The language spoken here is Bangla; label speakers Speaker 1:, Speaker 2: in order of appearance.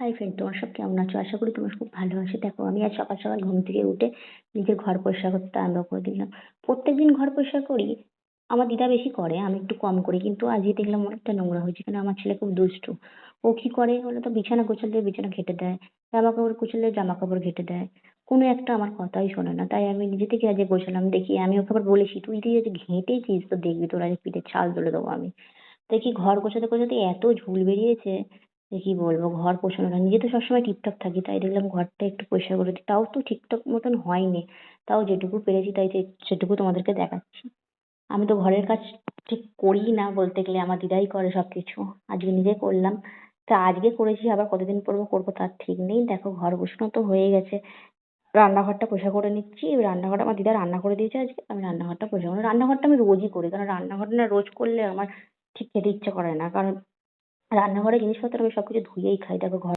Speaker 1: হাই ফ্রেন্ড, তোমার সব কেমন আছো? আশা করি তোমরা খুব ভালো আছো। দেখো, আমি আজ সকাল সকাল ঘুম থেকে উঠে নিজের ঘর পরিষ্কার করতে আরম্ভ করে দিলাম। প্রত্যেকদিন ঘর পরিষ্কার করি, আমার দিদা বেশি করে, আমি একটু কম করি, কিন্তু আজকে দেখলাম অনেকটা নোংরা হয়েছে। কেন, আমার ছেলে খুব দুষ্টু। ও কি করে বলো তো, বিছানা গোছালে বিছানা ঘেঁটে দেয়, জামা কাপড় কুচলে জামা কাপড় ঘেঁটে দেয়, কোনো একটা আমার কথাই শোনে না। তাই আমি নিজে থেকে আজকে গোছালাম। দেখি, আমি ওকে আবার বলেছি, তুই তুই আজ ঘেঁটেছিস তো দেখবি, তোর আজ পিঠে ছাল তুলে দেবো আমি। দেখি ঘর গোছাতে গোছাতে এত ঝুল বেরিয়েছে যে কি বলবো। ঘর পোছানো না, নিজে তো সবসময় টিপটপ থাকি, তাই দেখলাম ঘরটা একটু পরিষ্কার করে দিই। তাও তো ঠিকঠাক মতন হয়নি, তাও যেটুকু পেরেছি তাই সেটুকু তোমাদেরকে দেখাচ্ছি। আমি তো ঘরের কাজ ঠিক করিই না বলতে গেলে, আমার দিদাই করে সবকিছু। আজকে নিজে করলাম। তা আজকে করেছি, আবার কতদিন পর করবো তার ঠিক নেই। দেখো, ঘর গোছানো তো হয়ে গেছে, রান্নাঘরটা পরিষ্কার করে নিচ্ছি। এবার রান্নাঘরটা আমার দিদা রান্না করে দিয়েছে আজকে, আমি রান্নাঘরটা পরিষ্কার করি। রান্নাঘরটা আমি রোজই করি, কারণ রান্নাঘরটা না রোজ করলে আমার ঠিক খেতে ইচ্ছে করে না, কারণ রান্নাঘরে জিনিসপত্র আমি সবকিছু ধুয়েই খাই। দেখো, ঘর